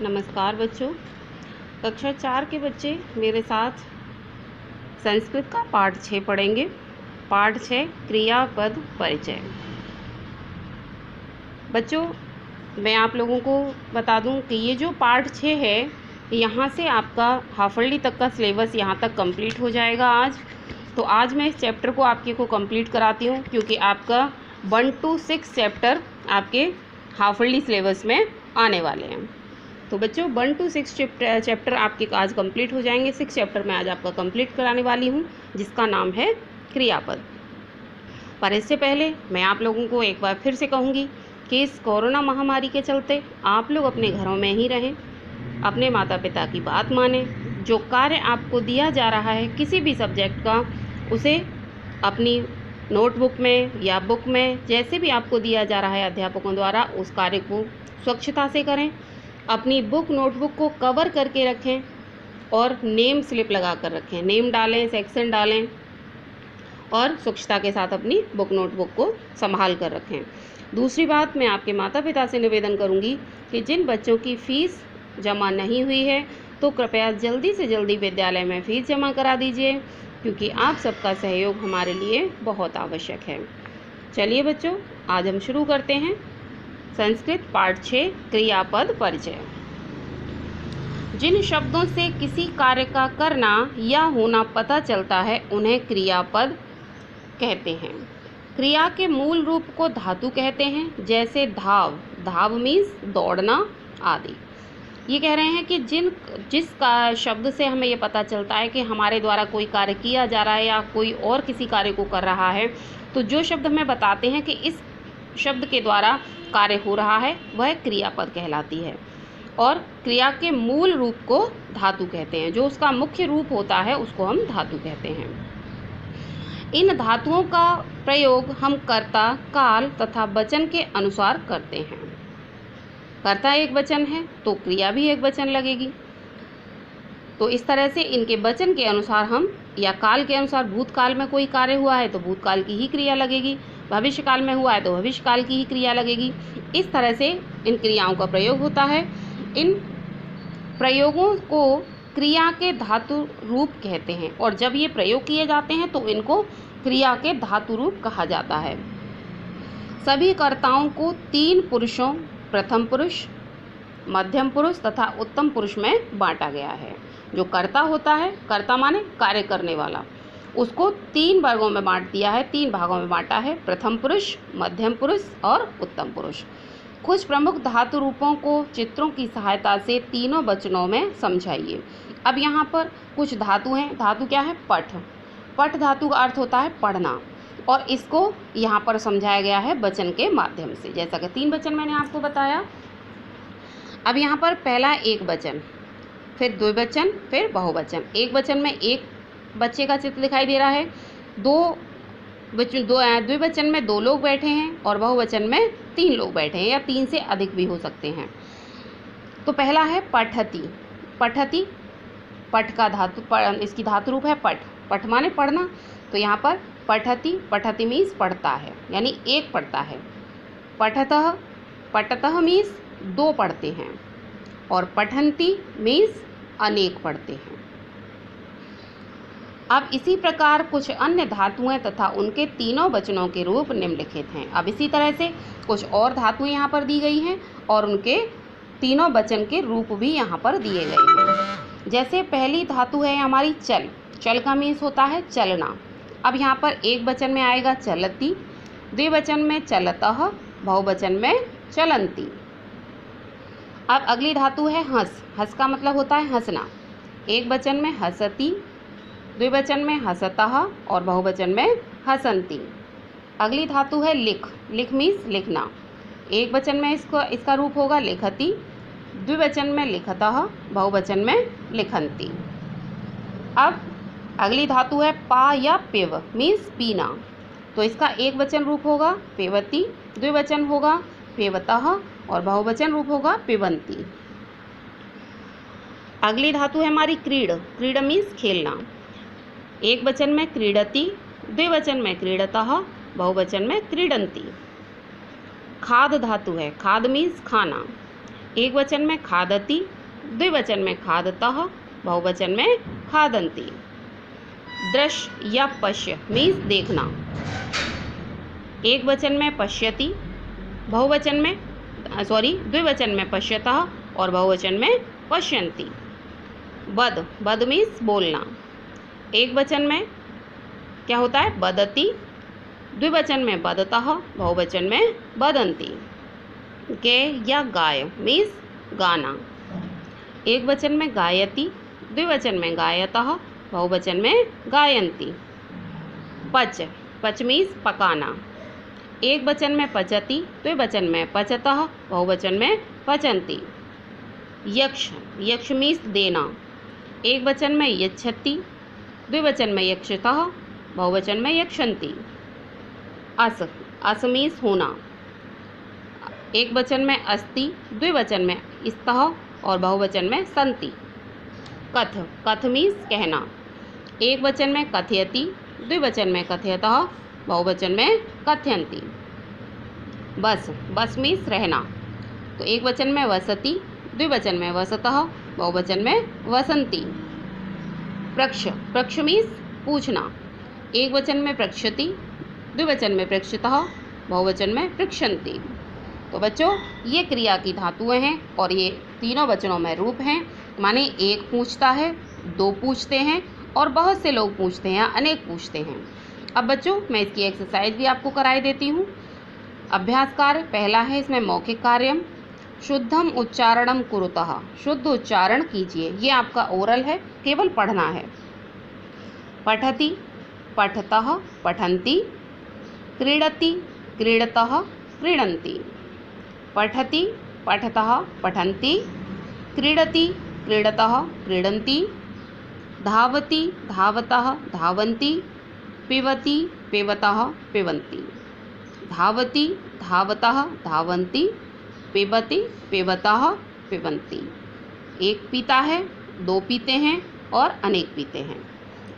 नमस्कार बच्चों। कक्षा 4 के बच्चे मेरे साथ संस्कृत का पाठ 6 पढ़ेंगे। पाठ 6 क्रियापद परिचय। बच्चों, मैं आप लोगों को बता दूं कि ये जो पाठ 6 है, यहाँ से आपका हाफ ईयरली तक का सिलेबस यहाँ तक कंप्लीट हो जाएगा आज। तो आज मैं इस चैप्टर को आपके को कंप्लीट कराती हूँ, क्योंकि आपका 1 to 6 चैप्टर आपके हाफ ईयरली सिलेबस में आने वाले हैं। तो बच्चों 1 to 6 चैप्टर आपके आज कंप्लीट हो जाएंगे। 6 चैप्टर मैं आज आपका कंप्लीट कराने वाली हूँ, जिसका नाम है क्रियापद। पर इससे पहले मैं आप लोगों को एक बार फिर से कहूँगी कि इस कोरोना महामारी के चलते आप लोग अपने घरों में ही रहें, अपने माता पिता की बात मानें। जो कार्य आपको दिया जा रहा है किसी भी सब्जेक्ट का, उसे अपनी नोटबुक में या बुक में जैसे भी आपको दिया जा रहा है अध्यापकों द्वारा, उस कार्य को स्वच्छता से करें। अपनी बुक नोटबुक को कवर करके रखें और नेम स्लिप लगा कर रखें। नेम डालें, सेक्शन डालें और स्वच्छता के साथ अपनी बुक नोटबुक को संभाल कर रखें। दूसरी बात, मैं आपके माता पिता से निवेदन करूंगी कि जिन बच्चों की फ़ीस जमा नहीं हुई है, तो कृपया जल्दी से जल्दी विद्यालय में फ़ीस जमा करा दीजिए, क्योंकि आप सबका सहयोग हमारे लिए बहुत आवश्यक है। चलिए बच्चों, आज हम शुरू करते हैं संस्कृत पाठ 6 क्रियापद परिचय। जिन शब्दों से किसी कार्य का करना या होना पता चलता है, उन्हें क्रियापद कहते हैं। क्रिया के मूल रूप को धातु कहते हैं, जैसे धाव, धाव मीन्स दौड़ना आदि। ये कह रहे हैं कि जिस का शब्द से हमें ये पता चलता है कि हमारे द्वारा कोई कार्य किया जा रहा है या कोई और किसी कार्य को कर रहा है, तो जो शब्द हमें बताते हैं कि इस शब्द के द्वारा कार्य हो रहा है, वह क्रियापद कहलाती है। और क्रिया के मूल रूप को धातु कहते हैं। जो उसका मुख्य रूप होता है, उसको हम धातु कहते हैं। इन धातुओं का प्रयोग हम कर्ता, काल तथा वचन के अनुसार करते हैं। कर्ता एक वचन है तो क्रिया भी एक वचन लगेगी। तो इस तरह से इनके वचन के अनुसार हम, या काल के अनुसार, भूतकाल में कोई कार्य हुआ है तो भूतकाल की ही क्रिया लगेगी, भविष्य काल में हुआ है तो भविष्य काल की ही क्रिया लगेगी। इस तरह से इन क्रियाओं का प्रयोग होता है। इन प्रयोगों को क्रिया के धातु रूप कहते हैं, और जब ये प्रयोग किए जाते हैं तो इनको क्रिया के धातु रूप कहा जाता है। सभी कर्ताओं को 3 पुरुषों, प्रथम पुरुष, मध्यम पुरुष तथा उत्तम पुरुष में बांटा गया है। जो कर्ता होता है, कर्ता माने कार्य करने वाला, उसको 3 वर्गों में बांट दिया है, 3 भागों में बांटा है, प्रथम पुरुष, मध्यम पुरुष और उत्तम पुरुष। कुछ प्रमुख धातु रूपों को चित्रों की सहायता से तीनों वचनों में समझाइए। अब यहाँ पर कुछ धातु हैं। धातु क्या है? पठ। पठ धातु का अर्थ होता है पढ़ना, और इसको यहाँ पर समझाया गया है वचन के माध्यम से, जैसा कि 3 वचन मैंने आपको बताया। अब यहाँ पर पहला एक वचन, फिर द्विवचन, फिर बहुवचन। एक वचन में एक बच्चे का चित्र दिखाई दे रहा है, द्विवचन में 2 लोग बैठे हैं और बहुवचन में 3 लोग बैठे हैं, या 3 से अधिक भी हो सकते हैं। तो पहला है पठति। पठति, पठ का धातु, इसकी धातु रूप है पठ। पठ माने पढ़ना। तो यहाँ पर पठति, पठति मीन्स पढ़ता है, यानी एक पढ़ता है। पठतः, पठतः मीन्स 2 पढ़ते हैं, और पठन्ति मीन्स अनेक पढ़ते हैं। अब इसी प्रकार कुछ अन्य धातुएं तथा उनके तीनों वचनों के रूप निम्नलिखित हैं। अब इसी तरह से कुछ और धातुएं यहाँ पर दी गई हैं, और उनके तीनों वचन के रूप भी यहाँ पर दिए गए हैं। जैसे पहली धातु है हमारी चल। चल का मीन्स होता है चलना। अब यहाँ पर एक वचन में आएगा चलती, द्विवचन में चलतः, बहुवचन में चलंती। अब अगली धातु है हंस। हंस का मतलब होता है हंसना। एक वचन में हंसती, द्विवचन में हंसतः और बहुवचन में हंसंती। अगली धातु है लिख। लिख मीन्स लिखना। एक वचन में इसका रूप होगा लिखती, द्विवचन में लिखतः, बहुवचन में लिखंती। अब अगली धातु है पा या पिव मीन्स पीना। तो इसका एक वचन रूप होगा पिबती, द्विवचन होगा पिबतः और बहुवचन रूप होगा पिबंती। अगली धातु है हमारी क्रीड। क्रीड मीन्स खेलना। एक वचन में क्रीडति, द्विवचन में क्रीडतः, बहुवचन में क्रीडंती। खाद धातु है। खाद मीन्स खाना। एक वचन में खादति, द्विवचन में खादतः, बहुवचन में खादन्ति। दृश्य या पश्य मीन्स देखना। एक वचन में पश्यति, बहुवचन में द्विवचन में पश्यतः और बहुवचन में पश्यन्ति। बद, बद मीन्स बोलना। एक वचन में क्या होता है? बदति, द्विवचन में बदतः, बहुवचन में बदन्ति। गे या गाय मीन्स गाना। एक वचन में गायति, द्विवचन में गायतः, बहुवचन में गायन्ति। पच, पच मीन्स पकाना। एक वचन में पचति, द्विवचन में पचतः, बहुवचन में पचन्ति। यक्ष, यक्ष मीन्स देना। एक वचन में यच्छति, द्विवचन में यक्षतः, बहुवचन में यक्षन्ति। अस, अस मीन्स होना। एक वचन में अस्ति, द्विवचन में स्तः और बहुवचन में सन्ति। कथ, कथ मीन्स कहना। एक वचन में कथयति, द्विवचन में कथयतः, बहुवचन में कथयन्ति। बस, बस मीन्स रहना। तो एक वचन में वसति, द्विवचन में वसतः, बहुवचन में वसन्ति। प्रक्ष, प्रक्ष मीन्स पूछना। एक वचन में प्रक्षति, द्विवचन में प्रक्षतः, बहुवचन में पृक्षन्ति। तो बच्चों ये क्रिया की धातुएं हैं और ये तीनों वचनों में रूप हैं। माने एक पूछता है, दो पूछते हैं और बहुत से लोग पूछते हैं या अनेक पूछते हैं। अब बच्चों मैं इसकी एक्सरसाइज भी आपको कराई देती हूँ। अभ्यास कार्य पहला है, इसमें मौखिक कार्यम। शुद्धम उच्चारणम कुरुतः, शुद्ध उच्चारण कीजिए। ये आपका ओरल है, केवल पढ़ना है। पठति, पठतः, पठन्ति। क्रीडति, क्रीडतः, क्रीडन्ति। पठति, पठतः, पठन्ति। क्रीडति, क्रीडतः, क्रीडन्ति। धावति, धावतः, धावन्ति। पिबति, पिबतः, पिबन्ति। धावति, धावतः, धावन्ति। पिबति, पिबतः, पिबन्ति। एक पीता है, दो पीते हैं और अनेक पीते हैं।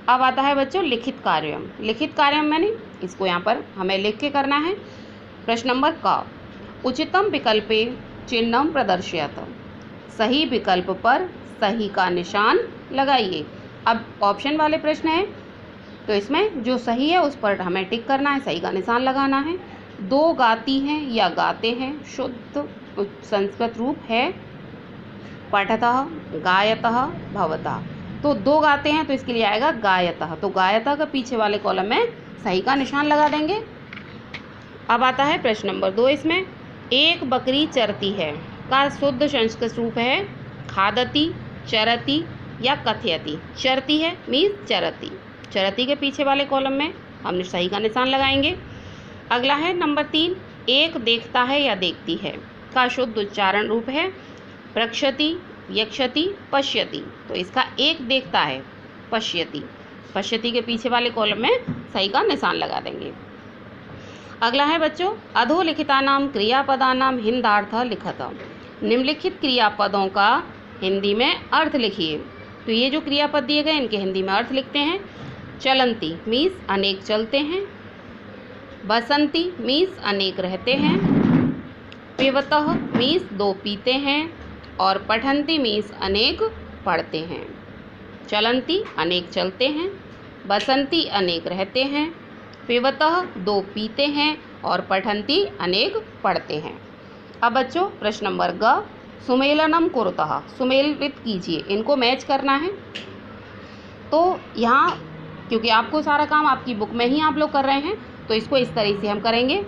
अब आता है बच्चों लिखित कार्यम। लिखित कार्यम मैंने इसको यहाँ पर हमें लिख के करना है। प्रश्न नंबर क, उचितम विकल्पे चिन्हम प्रदर्शयत। सही विकल्प पर सही का निशान लगाइए। अब ऑप्शन वाले प्रश्न है तो इसमें जो सही है उस पर हमें टिक करना है, सही का निशान लगाना है। दो गाती हैं या गाते हैं, शुद्ध संस्कृत रूप है पठतः, गायतः, भवतः। तो दो गाते हैं तो इसके लिए आएगा गायतः। तो गायतः का पीछे वाले कॉलम में सही का निशान लगा देंगे। अब आता है प्रश्न नंबर 2। इसमें एक बकरी चरती है का शुद्ध संस्कृत रूप है खादति, चरति या कथयति। चरती है मीन्स चरती। चरती के पीछे वाले कॉलम में हमने सही का निशान लगाएंगे। अगला है नंबर 3, एक देखता है या देखती है का शुद्ध उच्चारण रूप है प्रक्षति, यक्षति, पश्यति। तो इसका एक देखता है पश्यति। पश्यति के पीछे वाले कॉलम में सही का निशान लगा देंगे। अगला है बच्चों अधोलिखितानाम क्रियापदानाम हिंदार्थ लिखत। निम्नलिखित क्रियापदों का हिंदी में अर्थ लिखिए। तो ये जो क्रियापद दिए गए इनके हिंदी में अर्थ लिखते हैं। चलंती मीन्स अनेक चलते हैं। बसंती मीन्स अनेक रहते हैं। पिबतः मीन्स दो पीते हैं। और पठन्ति मीन्स अनेक पढ़ते हैं। चलंती अनेक चलते हैं। बसंती अनेक रहते हैं। पिबतः दो पीते हैं और पठन्ति अनेक पढ़ते हैं। अब बच्चों प्रश्न नंबर ग, सुमेलनम कुरुतः। सुमेलित कीजिए, इनको मैच करना है। तो यहाँ क्योंकि आपको सारा काम आपकी बुक में ही आप लोग कर रहे हैं तो इसको इस तरह से हम करेंगे।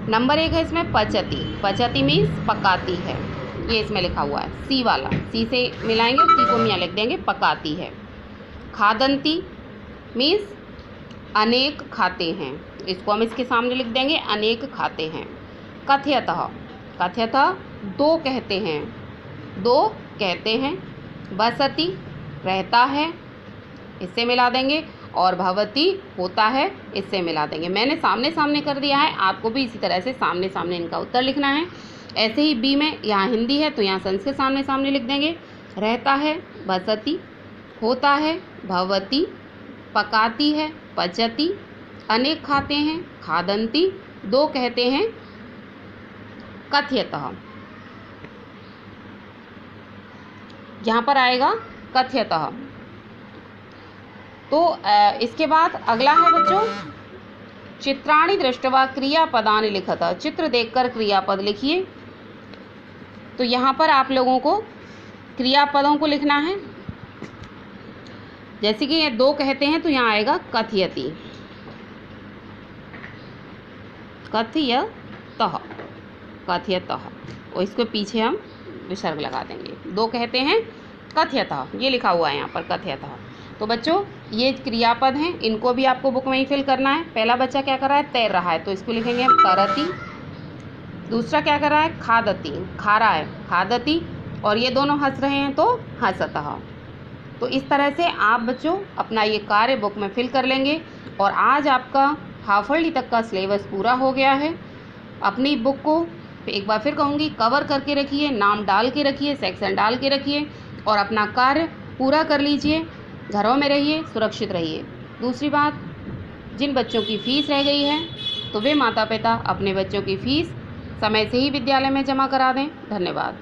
नंबर 1 है इसमें पचती। पचती मीन्स पकाती है, ये इसमें लिखा हुआ है सी वाला। सी से मिलाएंगे, सी को यहाँ लिख देंगे पकाती है। खादंती मीन्स अनेक खाते हैं, इसको हम इसके सामने लिख देंगे अनेक खाते हैं। कथयतः, कथयतः दो कहते हैं, दो कहते हैं। बसती रहता है, इससे मिला देंगे। और भवती होता है, इससे मिला देंगे। मैंने सामने सामने कर दिया है, आपको भी इसी तरह से सामने सामने इनका उत्तर लिखना है। ऐसे ही बी में यहाँ हिंदी है तो यहाँ संस्कृत सामने सामने लिख देंगे। रहता है बसती, होता है भवती, पकाती है पचती, अनेक खाते हैं खादंती, दो कहते हैं कथयतः। यहाँ पर आएगा कथ्यतः। तो इसके बाद अगला है बच्चों, चित्राणि दृष्ट्वा क्रियापदानि लिखतः। चित्र देखकर क्रियापद लिखिए। तो यहाँ पर आप लोगों को क्रियापदों को लिखना है। जैसे कि ये दो कहते हैं तो यहाँ आएगा कथयति, कथयतः, कथयतः, और इसको पीछे हम विसर्ग लगा देंगे। दो कहते हैं कथयतः, ये लिखा हुआ है यहाँ पर कथयतः। तो बच्चों ये क्रियापद हैं, इनको भी आपको बुक में ही फिल करना है। पहला बच्चा क्या कर रहा है, तैर रहा है, तो इसको लिखेंगे हम तरति। दूसरा क्या कर रहा है, खादति, खा रहा है, खादति। और ये दोनों हंस रहे हैं तो हंसतः। तो इस तरह से आप बच्चों अपना ये कार्य बुक में फिल कर लेंगे। और आज आपका हाफ ईयरली तक का सिलेबस पूरा हो गया है। अपनी बुक को एक बार फिर कहूँगी, कवर करके रखिए, नाम डाल के रखिए, सेक्शन डाल के रखिए और अपना कार्य पूरा कर लीजिए। घरों में रहिए, सुरक्षित रहिए। दूसरी बात, जिन बच्चों की फ़ीस रह गई है तो वे माता पिता अपने बच्चों की फ़ीस समय से ही विद्यालय में जमा करा दें। धन्यवाद।